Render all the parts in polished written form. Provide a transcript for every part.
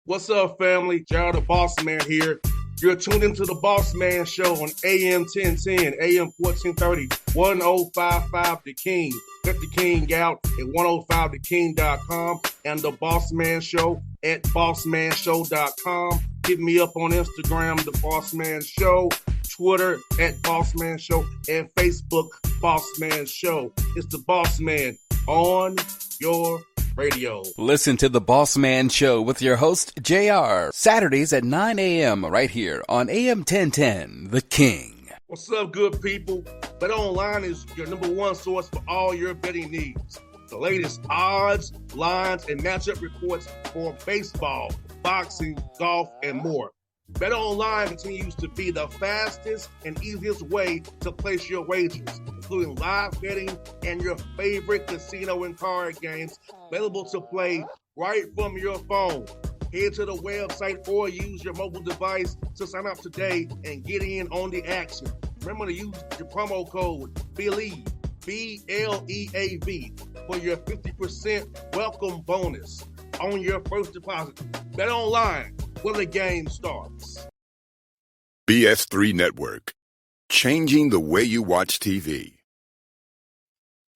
What's up, family? Gerald the Bossman here. You're tuned into the Bossman Show on AM 1010, AM 1430, 1055 The King. Let the King out at 105theking.com and the Bossman Show at bossmanshow.com. Hit me up on Instagram, The Bossman Show, Twitter at Bossman Show, and Facebook, Bossman Show. It's the Bossman on your radio. Listen to the Bossman Show with your host, JR, Saturdays at 9 a.m. right here on AM 1010, The King. What's up, good people? BetOnline is your number one source for all your betting needs. The latest odds, lines, and matchup reports for baseball, boxing, golf, and more. BetOnline continues to be the fastest and easiest way to place your wagers, including live betting and your favorite casino and card games available to play right from your phone. Head to the website or use your mobile device to sign up today and get in on the action. Remember to use your promo code BELIEVE, B-L-E-A-V, for your 50% welcome bonus on your first deposit. BetOnline, where the game starts. BS3 Network, changing the way you watch TV.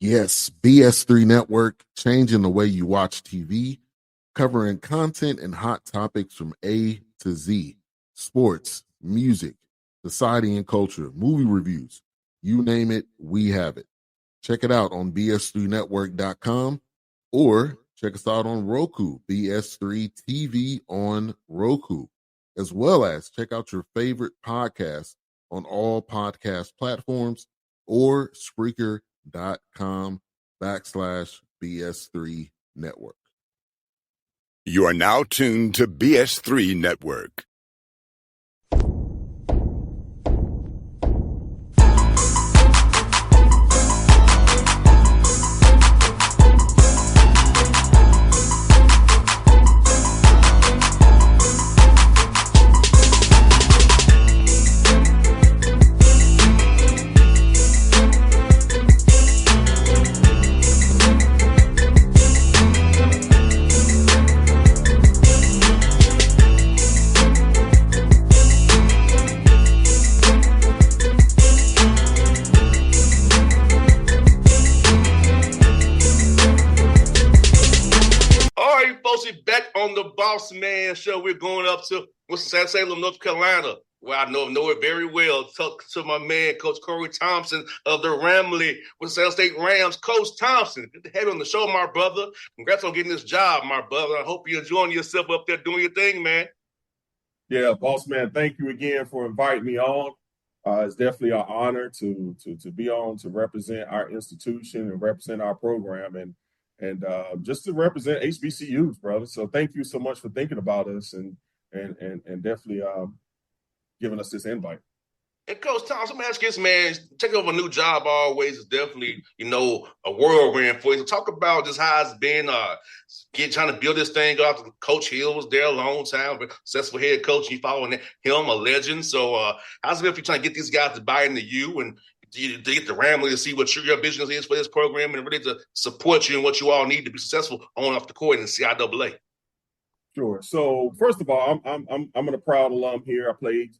Yes, BS3 Network, changing the way you watch TV, covering content and hot topics from A to Z, sports, music, society and culture, movie reviews, you name it, we have it. Check it out on bs3network.com or check us out on Roku, BS3 TV on Roku, as well as check out your favorite podcast on all podcast platforms or Spreaker.com/BS3 Network. You are now tuned to BS3 Network. On the Bossman Show, we're going up to Winston-Salem, North Carolina, where I know it very well. Talk to my man, Coach Corey Thompson of the Ramley Winston State Rams. Coach Thompson, good to have you on the show, my brother. Congrats on getting this job, my brother. I hope you're enjoying yourself up there doing your thing, man. Yeah, Bossman, thank you again for inviting me on. It's definitely an honor to be on, to represent our institution and represent our program, and just to represent HBCUs, brother. So thank you so much for thinking about us and definitely giving us this invite. And Coach Thompson, I'm asking this, man, taking over a new job always is definitely, a whirlwind for you. So talk about just how it's been trying to build this thing up. Coach Hill was there a long time, successful head coach. You following him, a legend. So how's it been for you trying to get these guys to buy into you and to get the Ramley to see what your vision is for this program and really to support you and what you all need to be successful on off the court in the CIAA? Sure. So first of all, I'm a proud alum here. I played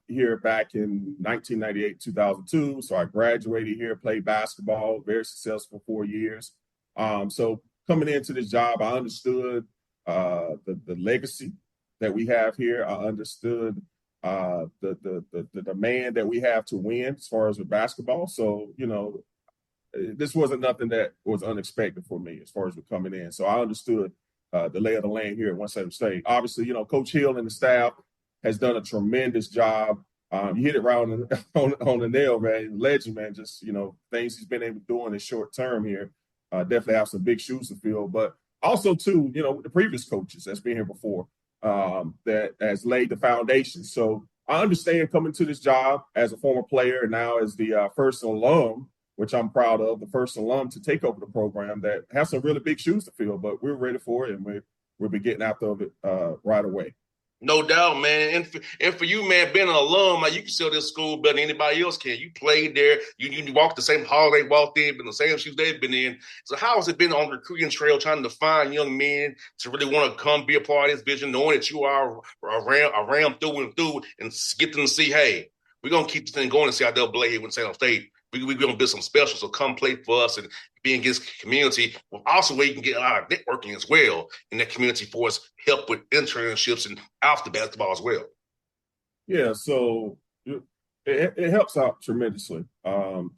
here back in 1998, 2002. So I graduated here, played basketball, very successful 4 years. So coming into this job, I understood the legacy that we have here. I understood the demand that we have to win as far as with basketball. So, this wasn't nothing that was unexpected for me as far as with coming in. So I understood the lay of the land here at Winston State. Obviously, Coach Hill and the staff has done a tremendous job. You hit it right on the nail, man. Legend, man. Just, things he's been able to do in his short term here. Definitely have some big shoes to fill. But also, too, the previous coaches that's been here before that has laid the foundation. So I understand coming to this job as a former player and now as the first alum, which I'm proud of, the first alum to take over the program that has some really big shoes to fill, but we're ready for it and we'll be getting after it right away. No doubt, man. And for you, man, being an alum, like, you can sell this school better than anybody else can. You played there. You walked the same hall they walked in, been the same shoes they've been in. So how has it been on the recruiting trail trying to find young men to really want to come be a part of this vision, knowing that you are a ram through and through, and get them to see, hey, we're going to keep this thing going and see how they'll play here with San Jose State. We're going to build some special, so come play for us and be against the community. Also, where you can get a lot of networking as well in that community for us, help with internships and after basketball as well. Yeah, so it helps out tremendously.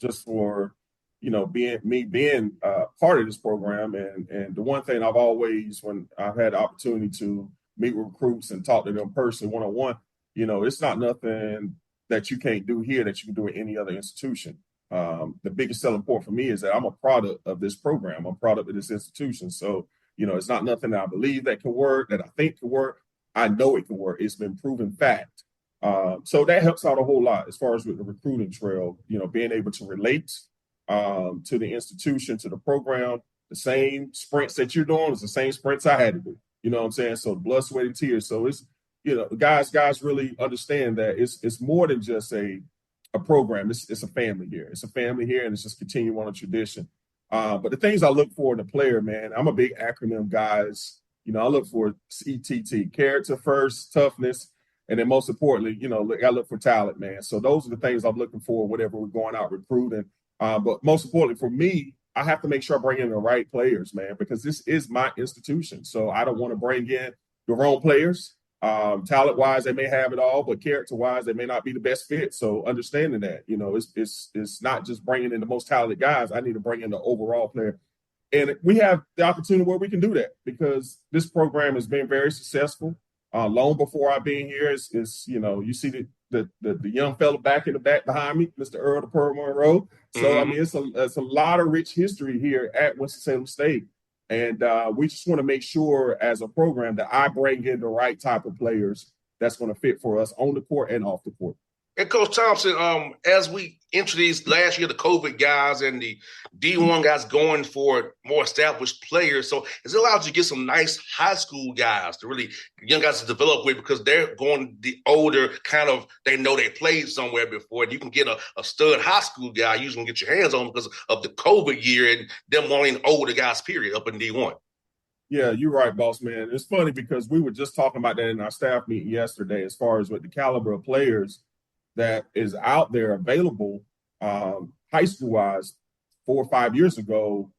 Just for being part of this program, and the one thing I've always, when I've had the opportunity to meet with recruits and talk to them personally one-on-one, it's not nothing that you can't do here that you can do at any other institution. The biggest selling point for me is that I'm a product of this program. I'm a product of this institution. So, it's not nothing that I believe that can work, that I think can work. I know it can work. It's been proven fact. So that helps out a whole lot as far as with the recruiting trail, being able to relate to the institution, to the program. The same sprints that you're doing is the same sprints I had to do. You know what I'm saying? So blood, sweat, and tears. So it's, guys really understand that it's more than just a program. It's a family here. It's a family here, and it's just continuing on a tradition. But the things I look for in a player, man, I'm a big acronym guys. I look for CTT, character first, toughness, and then most importantly, I look for talent, man. So those are the things I'm looking for whenever we're going out recruiting. But most importantly for me, I have to make sure I bring in the right players, man, because this is my institution. So I don't want to bring in the wrong players. Talent-wise, they may have it all, but character-wise, they may not be the best fit. So understanding that, it's not just bringing in the most talented guys. I need to bring in the overall player. And we have the opportunity where we can do that because this program has been very successful. Long before I've been here, you see the young fella back in the back behind me, Mr. Earl the Pearl Monroe. So, I mean, it's a lot of rich history here at Winston-Salem State. And we just want to make sure as a program that I bring in the right type of players that's going to fit for us on the court and off the court. And Coach Thompson, as we enter these last year, the COVID guys and the D1 guys going for more established players, so it's allowed you to get some nice high school guys to really, young guys to develop with because they're going the older kind of, they know they played somewhere before. And you can get a stud high school guy, you can get your hands on because of the COVID year and them wanting older guys, period, up in D1. Yeah, you're right, boss man. It's funny because we were just talking about that in our staff meeting yesterday as far as with the caliber of players that is out there available high school wise. 4 or 5 years ago,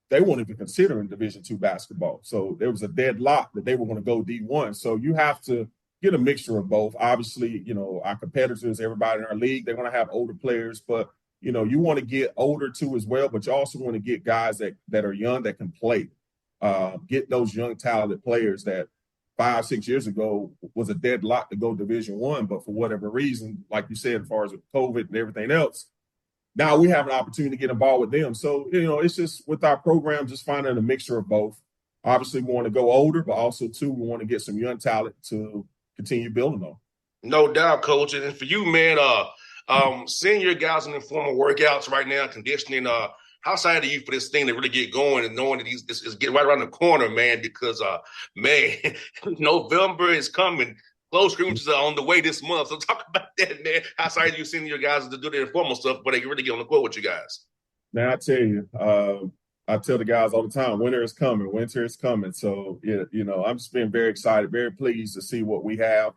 they weren't even considering Division II basketball. So there was a deadlock that they were going to go D1. So you have to get a mixture of both. Obviously, our competitors, everybody in our league, they're going to have older players, but you want to get older too as well, but you also want to get guys that are young that can play. Get those young talented players that 5, 6 years ago was a deadlock to go Division I, but for whatever reason, like you said, as far as with COVID and everything else, now we have an opportunity to get involved with them. So, it's just with our program, just finding a mixture of both. Obviously, we want to go older, but also, too, we want to get some young talent to continue building on. No doubt, Coach. And for you, man, seeing your guys in the formal workouts right now, conditioning, how excited are you for this thing to really get going and knowing that this is getting right around the corner, man? Because, November is coming. Close scrimmages are on the way this month. So talk about that, man. How excited are you seeing your guys to do the informal stuff, but they can really get on the court with you guys? Man, I tell you, I tell the guys all the time, winter is coming. Winter is coming. So, I'm just being very excited, very pleased to see what we have.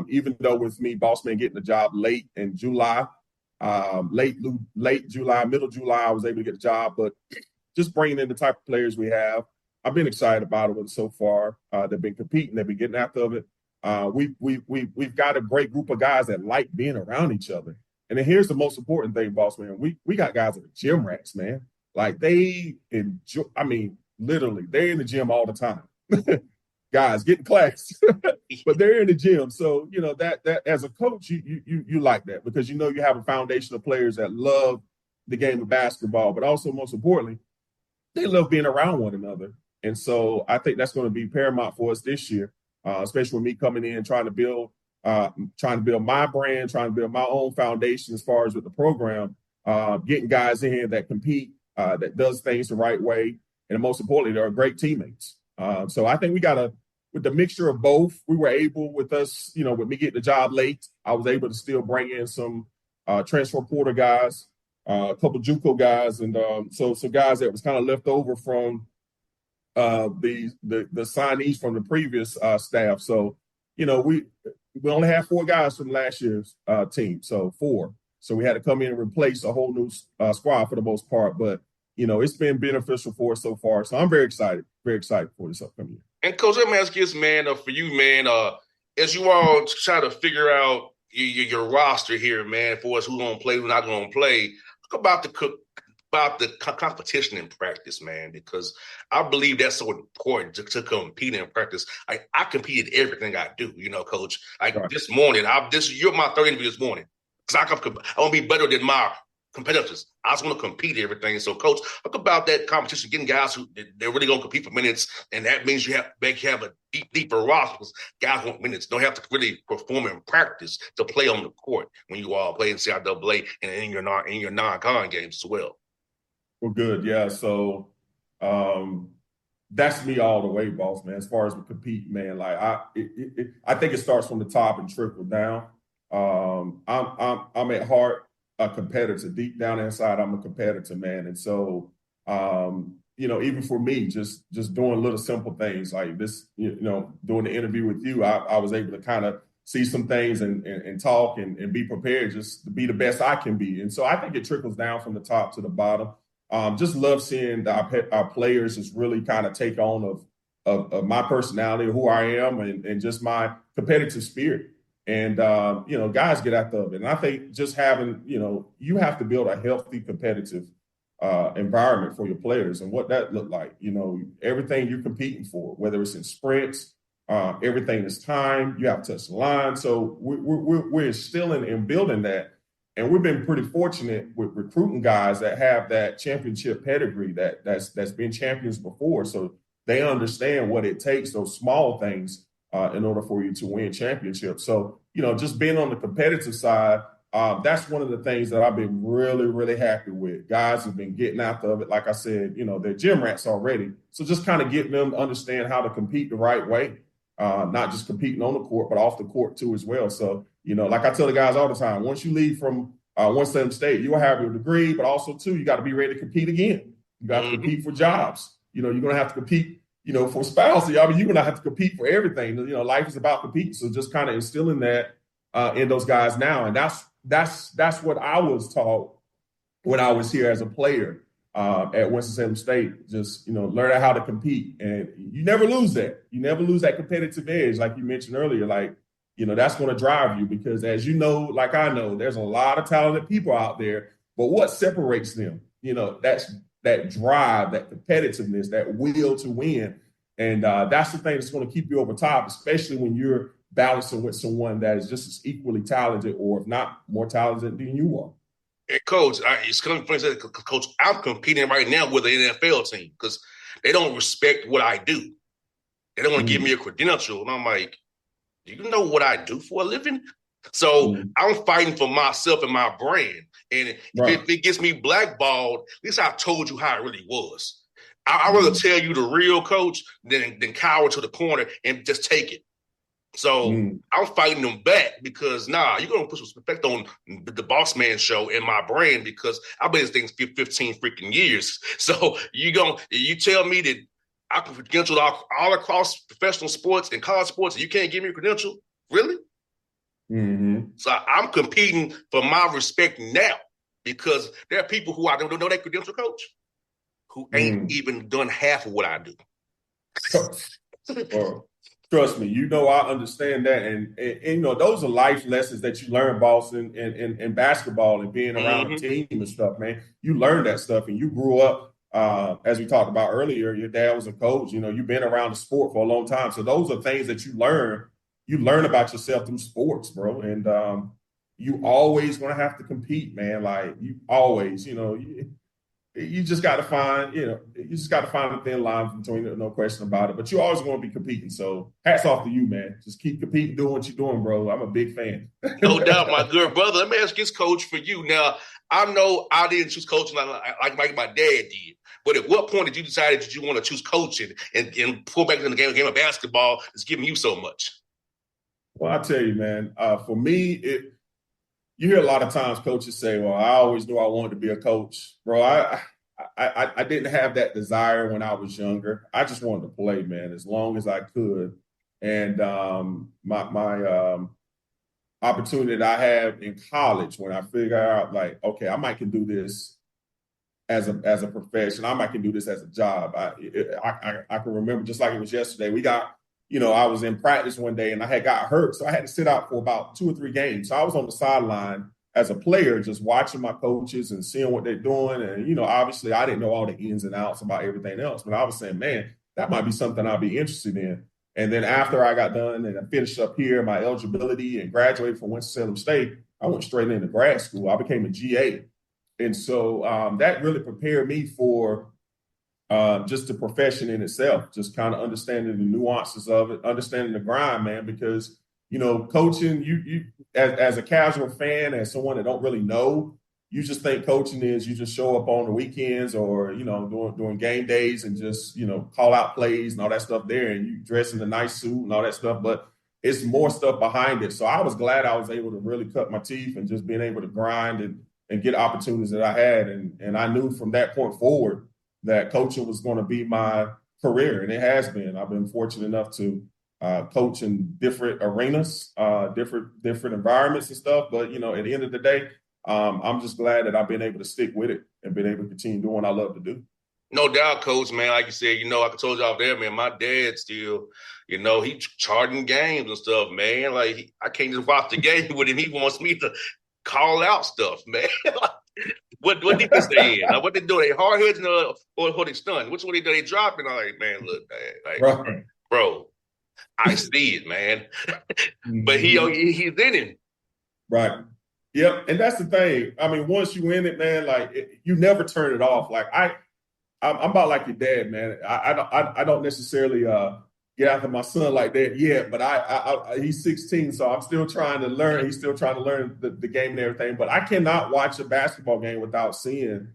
Even though with me, Bossman getting the job late in July, late July, middle July, I was able to get the job, but just bringing in the type of players we have, I've been excited about it so far. They've been competing, they've been getting after it. We've got a great group of guys that like being around each other. And then here's the most important thing, boss man. We got guys that are gym rats, man. Like they enjoy, literally, they're in the gym all the time. Guys getting class, but they're in the gym. So, that as a coach, you like that because you have a foundation of players that love the game of basketball, but also most importantly, they love being around one another. And so I think that's going to be paramount for us this year, especially with me coming in, trying to build my brand, trying to build my own foundation as far as with the program, getting guys in here that compete, that does things the right way. And most importantly, they're great teammates. So I think we got with the mixture of both, we were able with us, with me getting the job late, I was able to still bring in some transfer portal guys, a couple of JUCO guys, and so some guys that was kind of left over from the signees from the previous staff. So, we only had 4 guys from last year's team, so 4. So we had to come in and replace a whole new squad for the most part. But, it's been beneficial for us so far. So I'm very excited for this upcoming year. And Coach, let me ask you this, man, for you, man, as you all try to figure out your roster here, man, for us, who's going to play, who's not going to play, talk about the competition in practice, man, because I believe that's so important to compete in practice. I compete in everything I do, Coach. Right. This morning, you're my third interview this morning, because I want to be better than my competitors. I just want to compete in everything. So, Coach, talk about that competition, getting guys who they're really going to compete for minutes, and that means you have a deeper roster because guys want minutes. Don't have to really perform in practice to play on the court when you all play in CIAA and in your non-con games as well. Well, good. Yeah. So that's me all the way, boss, man. As far as we compete, man, like I think it starts from the top and trickle down. I'm at heart a competitor. Deep down inside, I'm a competitor, man. And so, even for me, just doing little simple things like this, doing the interview with you, I was able to kind of see some things and talk and be prepared just to be the best I can be. And so I think it trickles down from the top to the bottom. Just love seeing our players just really kind of take on of my personality, who I am, and just my competitive spirit. And, guys get after it. And I think just having, you have to build a healthy, competitive environment for your players. And what that looked like, everything you're competing for, whether it's in sprints, everything is time, you have to touch the line. So we're instilling and building that. And we've been pretty fortunate with recruiting guys that have that championship pedigree that's been champions before. So they understand what it takes, those small things, in order for you to win championships. So, just being on the competitive side, that's one of the things that I've been really, really happy with. Guys have been getting after it. Like I said, they're gym rats already. So just kind of getting them to understand how to compete the right way, not just competing on the court, but off the court too as well. So, like I tell the guys all the time, once you leave from Winston State, you'll have your degree, but also too, you got to be ready to compete again. You got to compete for jobs. You're going to have to compete, for spousing. I mean, you're going to have to compete for everything. Life is about competing. So just kind of instilling that in those guys now. And that's what I was taught when I was here as a player at Winston-Salem State. Just, learn how to compete. And you never lose that. You never lose that competitive edge, like you mentioned earlier. Like, that's going to drive you because, as you know, like I know, there's a lot of talented people out there. But what separates them? That's that drive, that competitiveness, that will to win. And that's the thing that's going to keep you over top, especially when you're balancing with someone that is just as equally talented or if not more talented than you are. Hey, Coach, it's kind of funny, Coach, I'm competing right now with an NFL team because they don't respect what I do. They don't want to give me a credential. And I'm like, do you know what I do for a living? So I'm fighting for myself and my brand. And if it gets me blackballed, at least I told you how it really was. I'd rather tell you the real coach than cower to the corner and just take it. So I'm fighting them back because, you're going to put some respect on the Bossman show and my brand because I've been in this thing 15 freaking years. So you tell me that I can credential all across professional sports and college sports and you can't give me a credential? Really? So I'm competing for my respect now because there are people who I don't know that credential, Coach, who ain't even done half of what I do. Trust me, I understand that. And those are life lessons that you learn, boss, in basketball and being around a team and stuff, man. You learn that stuff and you grew up, as we talked about earlier, your dad was a coach. You've been around the sport for a long time. So those are things that you learn. You learn about yourself through sports, bro. And you always going to have to compete, man. Like you always, you just got to find, a thin line between it, no question about it. But you always want to be competing. So hats off to you, man. Just keep competing, doing what you're doing, bro. I'm a big fan. No doubt, my good brother. Let me ask this, coach, for you. Now, I know I didn't choose coaching like my dad did. But at what point did you decide that you want to choose coaching and pull back in the game of basketball that's giving you so much? Well, I tell you, man, for me, you hear a lot of times coaches say, well, I always knew I wanted to be a coach. Bro, I didn't have that desire when I was younger. I just wanted to play, man, as long as I could. And my opportunity that I had in college when I figured out, like, okay, I might can do this as a profession. I might can do this as a job. I can remember just like it was yesterday. We got, I was in practice one day and I had got hurt. So I had to sit out for about 2 or 3 games. So I was on the sideline as a player, just watching my coaches and seeing what they're doing. And, obviously I didn't know all the ins and outs about everything else, but I was saying, man, that might be something I'd be interested in. And then after I got done and I finished up here, my eligibility and graduated from Winston-Salem State, I went straight into grad school. I became a GA. And so that really prepared me for just the profession in itself, just kind of understanding the nuances of it, understanding the grind, man, because, coaching, you as a casual fan, as someone that don't really know, you just think coaching is you just show up on the weekends or, during game days and just, call out plays and all that stuff there and you dress in a nice suit and all that stuff. But it's more stuff behind it. So I was glad I was able to really cut my teeth and just being able to grind and get opportunities that I had. And I knew from that point forward that coaching was going to be my career. And it has been. I've been fortunate enough to coach in different arenas, different environments and stuff. But, at the end of the day, I'm just glad that I've been able to stick with it and been able to continue doing what I love to do. No doubt, coach, man. Like you said, I told you off there, man, my dad still, he charting games and stuff, man. Like, I can't just watch the game with him. He wants me to call out stuff, man. What defense they in? Like, what they do? They hard heads or they stunned? Which one they do? They dropping? I'm like, man, look, man. Like, bro, I see it, man. But he's in it. Right. Yep. And that's the thing. I mean, once you in it, man, like you never turn it off. Like I'm about like your dad, man. I don't necessarily get after my son like that yet, but he's 16, so I'm still trying to learn. He's still trying to learn the game and everything. But I cannot watch a basketball game without seeing.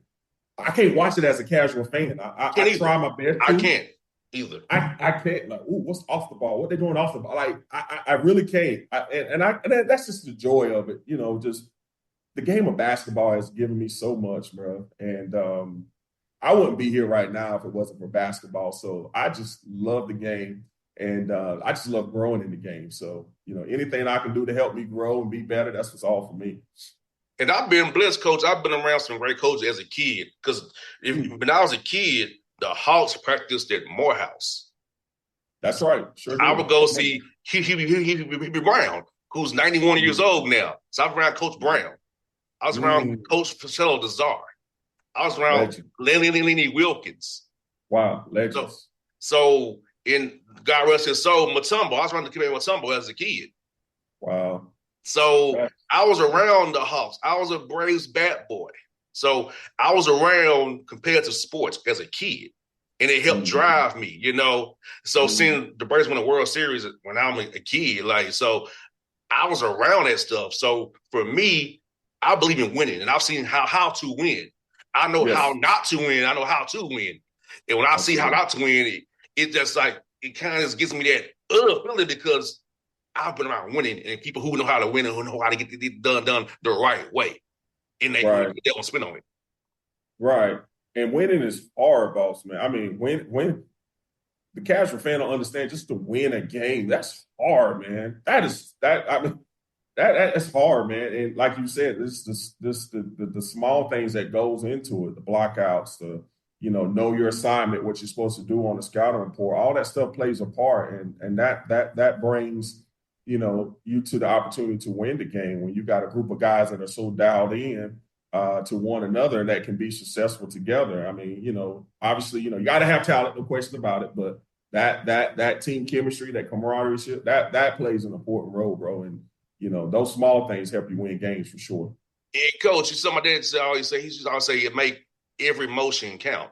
I can't watch it as a casual fan. I try my best. I can't either. I can't. Like, ooh, what's off the ball? What they doing off the ball? Like, I really can't. And that's just the joy of it. Just the game of basketball has given me so much, bro. And I wouldn't be here right now if it wasn't for basketball. So I just love the game, and I just love growing in the game. So, anything I can do to help me grow and be better, that's what's all for me. And I've been blessed, coach. I've been around some great coaches as a kid because when I was a kid, the Hawks practiced at Morehouse. That's right. Sure. I would go see Hubie Brown, who's 91 years old now. So I was around Coach Brown. I was around Coach Marcelo Dazar. I was around Lenny Wilkins. Wow, legends. So in God rest his soul, Mutombo. I was around the community Mutombo as a kid. Wow. So I was around the Hawks. I was a Braves bat boy. So I was around competitive sports as a kid. And it helped drive me, So seeing the Braves win the World Series when I'm a kid, so I was around that stuff. So for me, I believe in winning, and I've seen how to win. I know how not to win. I know how to win. And when I see how not to win, it just it kind of just gives me that feeling because I've been around winning and people who know how to win and who know how to get it done the right way. And they don't spin on it. Right. And winning is hard, boss, man. I mean, when the casual fan don't understand just to win a game, that's hard, man. That's hard, man. And like you said, the small things that goes into it, the blockouts, the know your assignment, what you're supposed to do on the scouting report, all that stuff plays a part, and that brings you to the opportunity to win the game when you got a group of guys that are so dialed in to one another that can be successful together. I mean, obviously, you got to have talent, no question about it, but that team chemistry, that camaraderie, that plays an important role, bro. And those small things help you win games for sure. And coach, my dad always say, it make every motion count.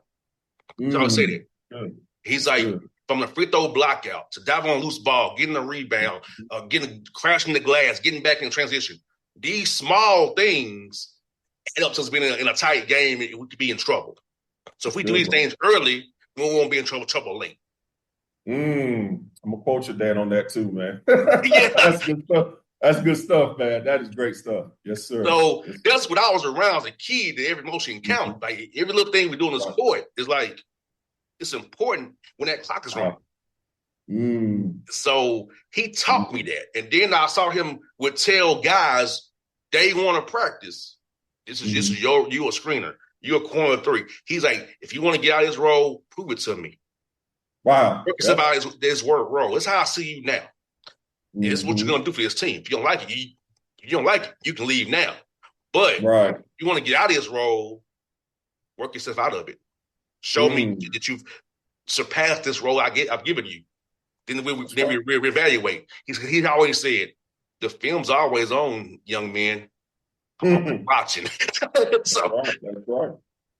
So I would say that. Good. He's like, Good. from the free throw block out to dive on a loose ball, getting a rebound, crashing the glass, getting back in transition. These small things helps us being in a tight game. We could be in trouble. So if we do these things early, we won't be in trouble late. I'm gonna quote your dad on that too, man. Yeah. That's good stuff. That's good stuff, man. That is great stuff. Yes, sir. So that's what I was around as a kid. That every motion count. Like every little thing we do in this court is like it's important when that clock is running. So he taught me that, and then I saw him would tell guys they want to practice. This is you a screener. You're a corner three. He's like, if you want to get out of this role, prove it to me. Wow. It's about his work role. That's how I see you now. This is what you're gonna do for this team. If you don't like it, you don't like it, you can leave now. But if you want to get out of this role, work yourself out of it. Show me that you've surpassed this role I've given you. Then we reevaluate. He always said, the film's always on, young men. I'm watching. So, that's right.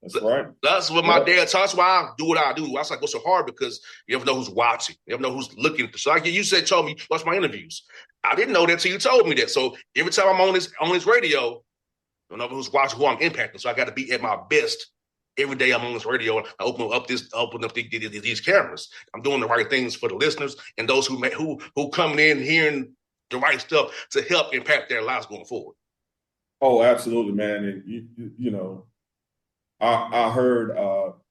That's right. That's what my dad taught. That's why I do what I do. That's why I go so hard, because you never know who's watching. You never know who's looking. So like you told me, watch my interviews. I didn't know that until you told me that. So every time I'm on this radio, I don't know who's watching, who I'm impacting. So I got to be at my best every day. I'm on this radio. I open up these cameras. I'm doing the right things for the listeners and those who coming in hearing the right stuff to help impact their lives going forward. Oh, absolutely, man. And you know, I heard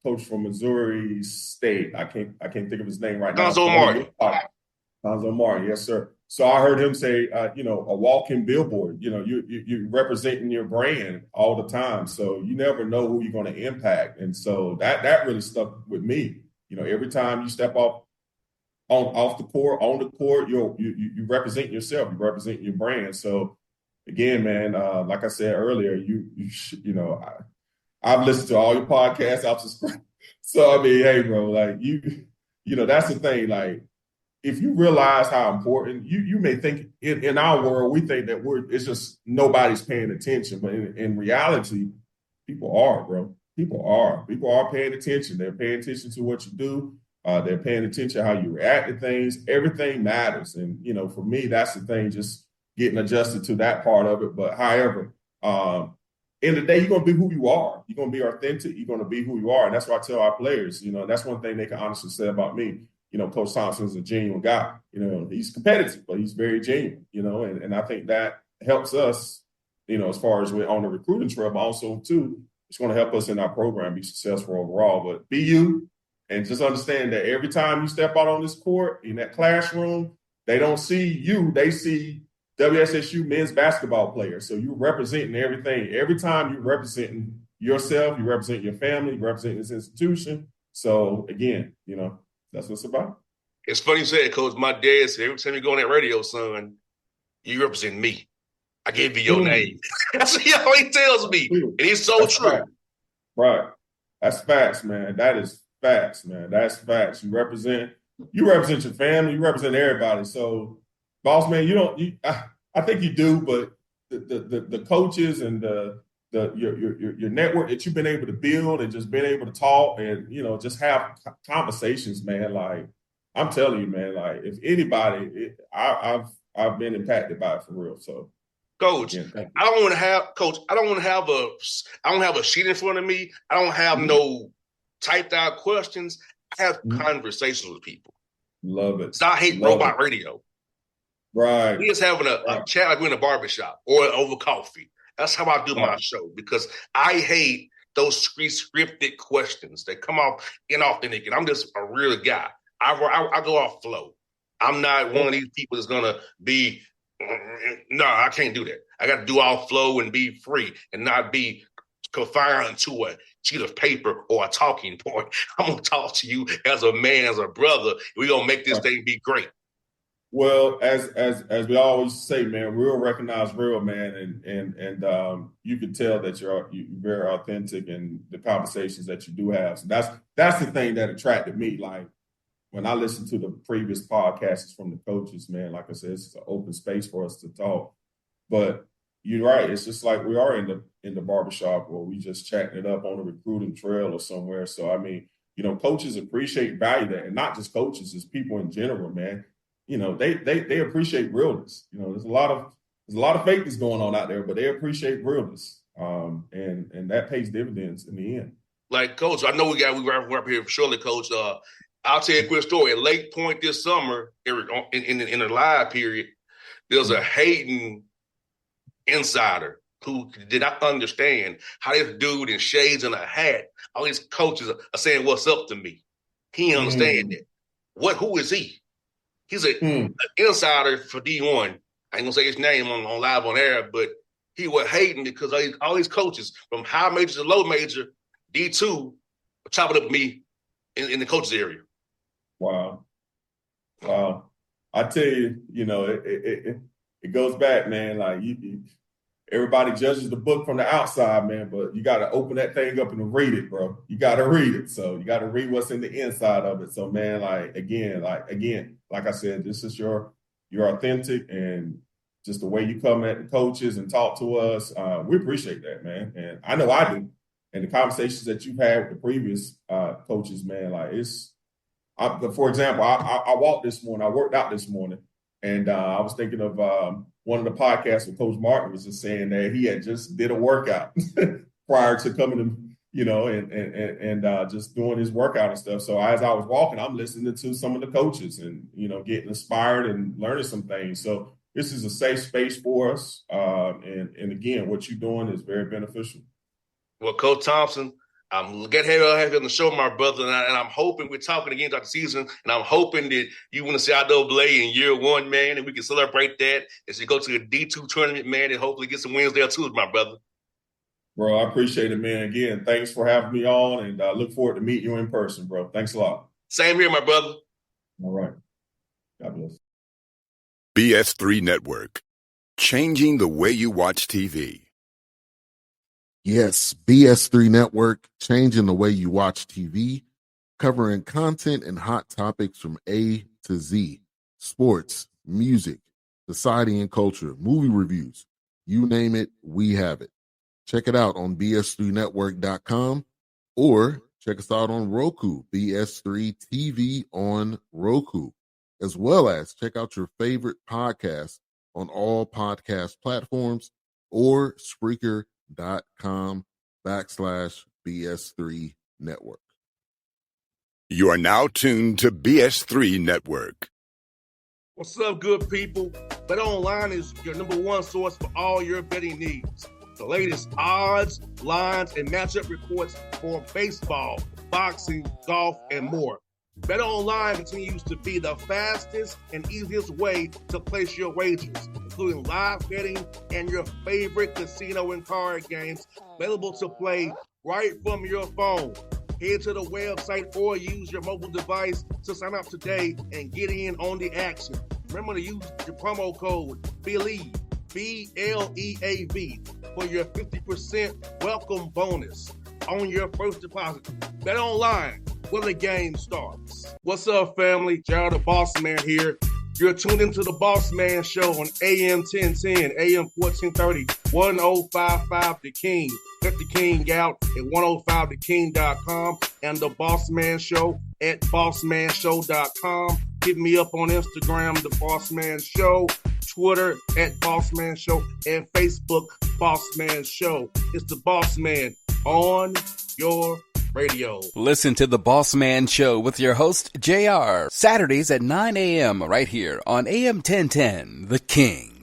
coach from Missouri State. I can't think of his name right now. Gonzo Martin, yes, sir. So I heard him say, a walking billboard. You know, you're representing your brand all the time, so you never know who you're going to impact. And so that really stuck with me. You know, every time you step off the court, on the court, you represent yourself. You represent your brand. So again, man, like I said earlier, I've listened to all your podcasts. I've subscribed. So I mean, hey, bro, like you know, that's the thing. Like, if you realize how important you may think in our world, we think that it's just nobody's paying attention, but in reality, people are, bro. People are paying attention. They're paying attention to what you do. They're paying attention to how you react to things. Everything matters, and you know, for me, that's the thing. Just getting adjusted to that part of it. But however, end of the day, you're going to be who you are. You're going to be authentic. You're going to be who you are. And that's why I tell our players, you know, that's one thing they can honestly say about me. You know, Coach Thompson is a genuine guy. You know, he's competitive, but he's very genuine, you know, and I think that helps us, you know, as far as we're on the recruiting trail, but also, too, it's going to help us in our program be successful overall. But be you, and just understand that every time you step out on this court, in that classroom, they don't see you. They see WSSU men's basketball player. So you're representing everything. Every time you're representing yourself, you represent your family, you represent this institution. So again, you know, that's what it's about. It's funny you said, Coach. My dad said, every time you go on that radio, son, you represent me. I gave you your name. That's what he always tells me. And he's so true. Fact. Right. That's facts, man. That is facts, man. That's facts. You represent your family, you represent everybody. So Bossman, I think you do, but the coaches and your network that you've been able to build and just been able to talk and, you know, just have conversations, man. Like, I'm telling you, man, like if anybody, I've been impacted by it for real. So, Coach, I don't want to have a sheet in front of me. I don't have no typed out questions. I have conversations with people. Love it. So I hate robot radio. Right. We just having a chat like we're in a barbershop or over coffee. That's how I do my show, because I hate those scripted questions that come off inauthentic. And I'm just a real guy. I go off flow. I'm not one of these people that's going to be, no, I can't do that. I got to do all flow and be free and not be confined to a sheet of paper or a talking point. I'm going to talk to you as a man, as a brother. We're going to make this thing be great. Well, as we always say, man, real recognize real, man, and you can tell that you're very authentic in the conversations that you do have. So that's the thing that attracted me. Like when I listened to the previous podcasts from the coaches, man, like I said, it's an open space for us to talk. But you're right. It's just like we are in the barbershop, or we just chatting it up on a recruiting trail or somewhere. So I mean, coaches appreciate value that, and not just coaches, it's people in general, man. They appreciate realness. There's a lot of fakeness going on out there, but they appreciate realness. And that pays dividends in the end. Like, Coach, I know we're up here shortly, Coach. I'll tell you a quick story. At Lake Point this summer, in the live period, there's a Hayden insider who did not understand how this dude in shades and a hat, all these coaches are saying what's up to me. He didn't understand it. Who is he? He's an insider for D1. I ain't gonna say his name on live on air, but he was hating because all these coaches from high major to low major, D2, chopping up me in the coaches area. Wow. I tell you, it goes back, man. Like everybody judges the book from the outside, man, but you got to open that thing up and read it, bro. You got to read it. So you got to read what's in the inside of it. So, man, like I said, this is you're authentic, and just the way you come at the coaches and talk to us, we appreciate that, man. And I know I do. And the conversations that you've had with the previous coaches, man, for example, I walked this morning. I worked out this morning, and I was thinking of one of the podcasts with Coach Martin was just saying that he had just did a workout prior to coming to, and just doing his workout and stuff. So as I was walking, I'm listening to some of the coaches and, getting inspired and learning some things. So this is a safe space for us. And again, what you're doing is very beneficial. Well, Coach Thompson, I'm glad to have you on the show, my brother, and I'm hoping we're talking again throughout the season, and I'm hoping that you want to see IAA in year one, man, and we can celebrate that as you go to the D2 tournament, man, and hopefully get some wins there too, my brother. Bro, I appreciate it, man. Again, thanks for having me on, and I look forward to meeting you in person, bro. Thanks a lot. Same here, my brother. All right. God bless. BS3 Network, changing the way you watch TV. Yes, BS3 Network, changing the way you watch TV, covering content and hot topics from A to Z, sports, music, society and culture, movie reviews, you name it, we have it. Check it out on bs3network.com or check us out on Roku, BS3 TV on Roku, as well as check out your favorite podcast on all podcast platforms or Spreaker.com/BS3 Network. You are now tuned to BS3 Network. What's up, good people? Bet Online is your number one source for all your betting needs. The latest odds, lines, and matchup reports for baseball, boxing, golf, and more. Bet Online continues to be the fastest and easiest way to place your wagers, including live betting and your favorite casino and card games available to play right from your phone. Head to the website or use your mobile device to sign up today and get in on the action. Remember to use your promo code BELIEVE, BLEAV, for your 50% welcome bonus on your first deposit. Bet Online, where the game starts. What's up, family? Jared the Bossman here. You're tuned into the Bossman Show on AM 1010, AM 1430, 1055 The King. Check The King out at 105theking.com and the Bossman Show at bossmanshow.com. Hit me up on Instagram, The Bossman Show, Twitter at Bossman Show, and Facebook, Bossman Show. It's the Bossman on your radio. Listen to The Bossman Show with your host, JR, Saturdays at 9 a.m. right here on AM 1010, The King.